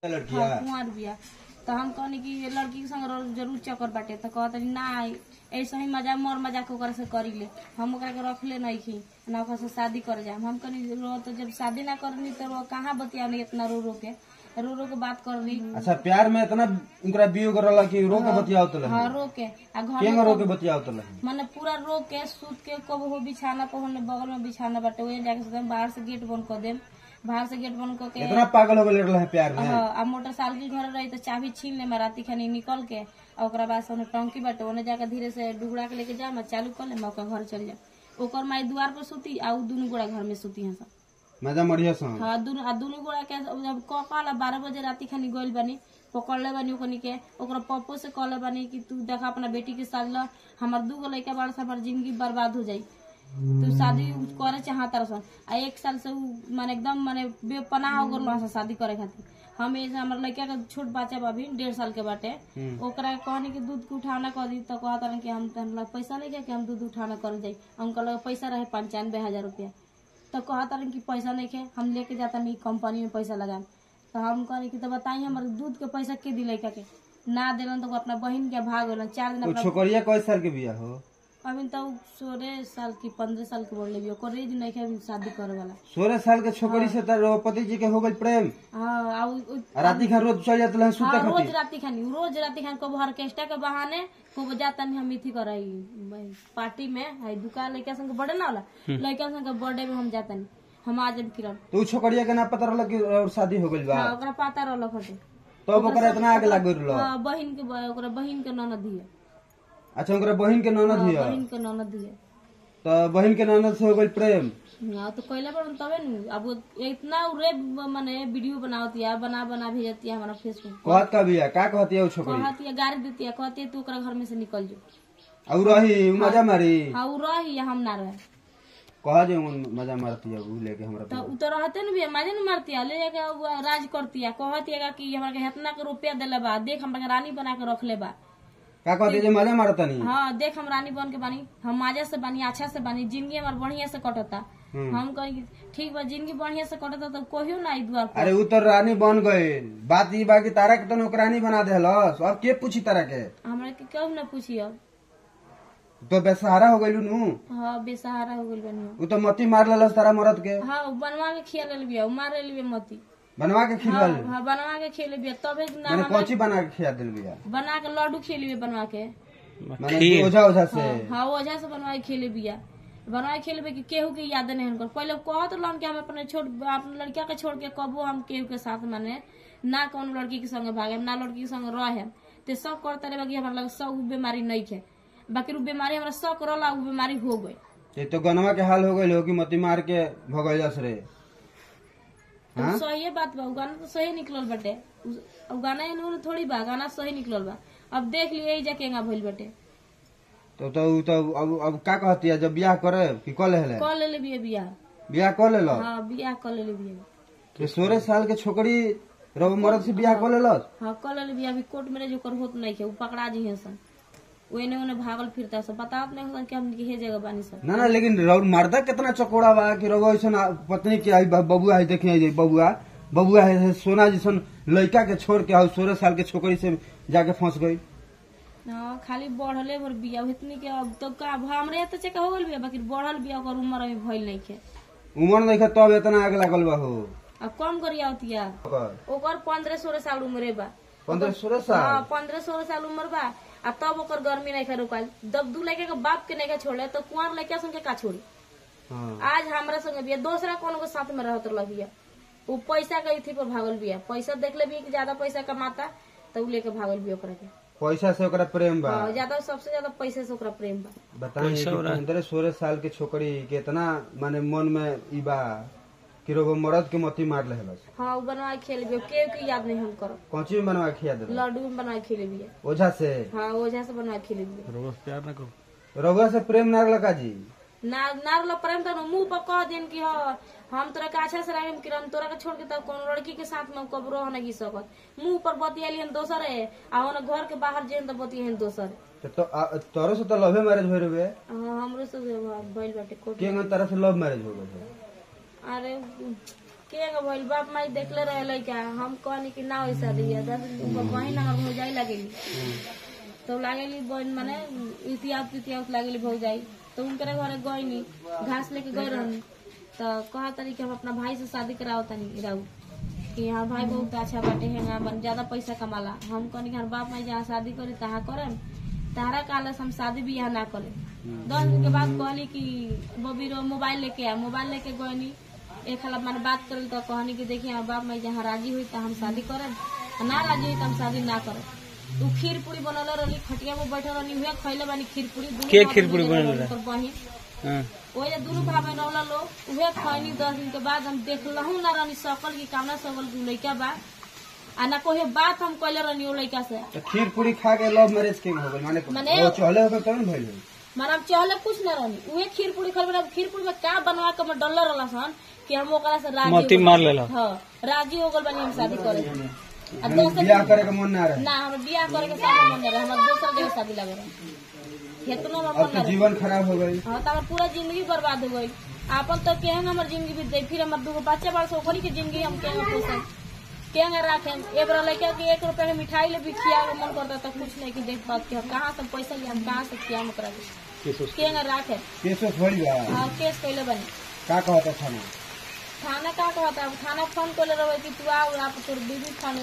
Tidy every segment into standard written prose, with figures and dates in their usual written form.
लड़किया कुंवर बिया। तो हम कहनी कि लड़की के संग जरूर चक्कर बाटे। तो कहते ना ऐसा ही मजाक मोर मजाक ओकरा से करी ले, हम ओकरा के रख ले नहीं खी ना ओकरा से शादी कर जाए। हम कहनी तो जब शादी ना करनी तो कहाँ बतियानी इतना रो रो के बात कर रही। अच्छा प्यार में इतना उनका बियो करला कि रो के बतियाओ तो हाँ रो के आ घर केंगा रो के बतियाओ तो माने पूरा रो के सूत के कब हो बिछाना पहले बगल में बिछाना बाटे वही जाके सोचम बाहर से गेट बंद कर देम। बाहर से गेट बंद करके इतना पागल हो गए है प्यार में। आ मोटरसाइकिल घर रही तो चाबी छीन ले राती खानी निकल के और बाद से टंकी बाटे ओने जाकर धीरे से डुगड़ा के लेके जा चालू कर ले घर चल जा। ओकर माई द्वार पर सुती आ दोनों गोड़ा घर में सुती है सब मजा मरिया हाँ दोनों गोड़ा के जब कल 12 बजे राती खानी गइल बानी पकड़ले बानी ओकनी के ओकरा पप्पो से कहले बानी कि तू देखा अपना बेटी के साथ ला हमार 2 गो लड़का बड़ा हमार जिंदगी बर्बाद हो जाई। तू शादी करे चाहता रसन आ 1 साल से माने एकदम माने बेपनाह हो गल शादी करे खातिर। हम हमारे लड़का का छोट बच्चा बा भी 1.5 साल के बाटे ओकरा कहनी कि दूध के उठाना कर दी तो कहता कि हम पैसा नहीं क्या कि हम दूध उठाना कर जाये। हमको लगा पैसा रहे 95,000 रुपया तो कहता कि पैसा नहीं खे हम लेके जाता नहीं कंपनी में पैसा लगा। तो हम कहनी कि तो बताइए हमारे दूध के पैसा के दी लड़का के ना दिलन तो अपना बहन के भाग गलन 4 दिन। छोकरिया कई साल के बिया हो अभी तो 16 साल की 15 साल के बोल ले रेज नहीं है शादी करे वाला। 16 साल के छोकरी से तो पति जी के हो गई प्रेम। राती खान रोज चल जाते हैं सुते खातिर रोज राती खान को ऑर्केस्ट्रा के बहाने को जाता नहीं हम इथी कराई पार्टी में है दुकान लड़का संग बर्थडे ना होला लड़का संग बर्थडे में हम जाता नहीं हम आज किरण तो छोकरिया के ना पता रहल कि और शादी हो गइल बा ओकरा पता रहल खटे तो ओकरा इतना आगे लाग गइल हां बहन के ननद है। अच्छा ओकरा बहन के ननद है तो बहन के ननद से हो गई प्रेम। हाँ तो कहला पर तबे न अब इतना रे माने वीडियो बनावती है बना भेजती है हमारा फेसबुक कहत का बिया का कहती है छोकरी कहती है गाड़ी देती है कहती है तू ओकरा घर में से निकल जो और रही मजा मारी। हां उ रही हम ना रहे कहा जे मजा मारती है उ लेके हमरा तो उ तो रहते न भी मजा न मारती है ले जाके राज करती है कहती है कि हमरा के इतना के रुपया देले बा देख हमरा के रानी बना के रख ले बा का कहते जे मजा मारता नहीं। हाँ देख हम रानी बन के बानी हम मजा से बानी अच्छा से बानी जिंदगी हमार बढ़िया से कटता। हम कही ठीक बा जिंदगी बढ़िया से कटता तो कहियो ना द्वार पर। अरे उ तो रानी बन गए बात ई बा कि तारा के तो नौकरानी बना देहलस अब के पूछी तारा के हमरा के क्यों ना पूछी अब तो बेसहारा हो गइलू नु। हां बेसहारा हो गइल बानी उ तो मती मार लेलस तारा मरद के। हां बनवा के खिया ले बिया मार ले बिया मती बनवा के खिलल। हां बनवा के खेले बिया तबे ना मैंने कोची बना के खिया दिल बिया बना के लड्डू खेले बिया बनवा के माने ओझा से। हां ओझा से बनवा के खेले बिया बनवा के खेले कि केहू के याद नहीं हमको पहले कहत लन कि हम अपने अपने लड़का के छोड़ के कबो हम केहू के साथ माने ना कौन लड़की के संग भागे ना लड़की के संग रहे ते सब करते रहे कि हमरा लग सब बीमारी नहीं है बाकी उ बीमारी हमरा शक रहला उ बीमारी हो गई। तो गनवा के हाल हो गइल हो कि मती मार के भगैलस रे। हां सही बात बा गाना तो सही निकलल बाटे गाना इन्होंने थोड़ी बा गाना सही निकलल बा अब देख लिए यही जाकेगा भइल बाटे। तो अब का कहती है जब ब्याह करे कि कल ले बियाह कर ले लो। हां बियाह कर ले बिया तो 16 साल के छोकरी रब मरद से बियाह कर लेलस। हां कर ले बिया अभी कोर्ट में जो कर होत नहीं है उ पकड़ा जी है सन ओने भागल फिरता सब बतावत नहीं होता कि हम के जगह बानी सब ना लेकिन मर्दा कितना चकोड़ा बा कि रब ऐसा पत्नी के आई बबुआ है देखिए बबुआ है सोना जैसन लड़का के छोड़ के 16 साल के छोकरी से जाके फंस गई। हां खाली बढ़ले भर बिया इतनी के अब तो का हमरे तो चेक हो गइल बिया बाकी बढ़ल बिया ओकर उम्र अभी भइल नहीं के उम्र नहीं के तब इतना आग लागल बा हो अब कम करियावतिया ओकर 15-16 साल उम्र बा 15-16 साल। हां 15-16 साल उम्र बा आ तब ओकर गर्मी नहीं रुकाल जब 2 लड़के के बाप के नहीं छोड़े तो कुंवर लड़का संग का छोड़ी। आज हमरा संग बिया दूसरा कोनो के साथ में रहत लगिया वो पैसा के इथी पर भागल बिया पैसा देख ले बिया कि ज्यादा पैसा कमाता तो लेके भागल बिया ओकरा के पैसा से ओकरा प्रेम बा ज्यादा सबसे ज्यादा पैसे से ओकरा प्रेम बा। बताइए 15-16 साल के छोकरी कितना माने मन में ई बा कि रोग मरद के मती मार लेहलस। हां उ बनवा के खेल बिया के याद नहीं हम करो कोची में बनवा के खिया दे लड्डू में बनवा के खेले बिया ओझा से। हां ओझा से बनवा के खेले बिया रोग प्यार ना करो रोगा से प्रेम ना लगा जी नारला प्रेम तो मुंह पर कह देन कि हम तोरा के अच्छा से रहे कि हम तोरा के छोड़ के तब कौन लड़की के साथ में कब रह नहीं सकत मुंह पर बतियाली हम दोसर है आ ओने घर के बाहर जेन तो बतियाली दोसर तो तोरो से तो लव मैरिज होय रे। हां हमरो से भइल बाटे के तरह से लव मैरिज हो गए। अरे के भइल बाप माई देखले रहे क्या हम कहनी कि ना वैसा दिया 10 दिन बहन हमार हो जाई लगेली तो लागेली बहन माने इतिहास लागेली भौ जाई तो उनके घरे गईनी घास लेके गई रहनी तो कहा तरी कि हम अपना भाई से शादी कराओ तनी रहू कि यहाँ भाई बहुत अच्छा बाटे है ज्यादा पैसा कमाला हम कहनी हमारे बाप माई जहाँ शादी करी तहाँ करे तारा काले हम शादी भी यहाँ ना करे 10 दिन के बाद कहली कि बबी रो मोबाइल लेके आ मोबाइल लेके गईनी एक हला मैंने बात करी तो कहनी कि देखिए हमारे बाप माई जहाँ राजी हुई तो हम शादी करे ना राजी हुई तो हम शादी ना करे तू खीर पूरी बनल रही खटिया में बैठल रही हुए खैले बानी खीर पूरी बहिन वही दोनों भाई बहन रहला लोग उहे खैनी 10 दिन के बाद हम देखलहू ना रहनी सकल की कामना सकल की लड़का बा आ ना कोई बात हम कहले रहनी ओ लड़का से तो खीर पूरी खा के लव मैरिज के हो गइल माने वो चहले हो तब न भइल माने हम चहले कुछ ना रहनी उहे खीर पूरी खलबे खीर पूरी में का बनवा के हम डलर रहला सन कि हम ओकरा से राजी मती मार लेला हां राजी हो गइल बानी हम शादी करे आ दोसर बियाह करे के मन ना रहे ना हम बियाह करे के शादी मन ना रहे हम दोसर जगह शादी लगे रहे इतना में अब तो जीवन खराब हो गई हाँ तो पूरा जिंदगी बर्बाद हो गई आपन तो केहंग हमार जिंदगी बीत गई फिर हमार 2 बच्चे बड़ ओकरी की जिंदगी हम केहंग पोसन केहंग राखें एक बार लड़का के 1 रुपया के मिठाई ले भी खिया मन करता तो कुछ नहीं कि देख बात के कहाँ से पैसा लिया हम कहाँ से खिया ओकरा केहंग राखे केसो भइल बा हाँ केस कैले बनी का कहता थाना का कहता है थाना फोन कर रहे कि तू आओ आप तोर बीबी फोन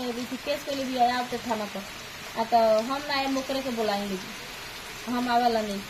केस कैले भी आया तो थाना पर तो हम ना मुकरे के बुलाएंगे हम आवेला नहीं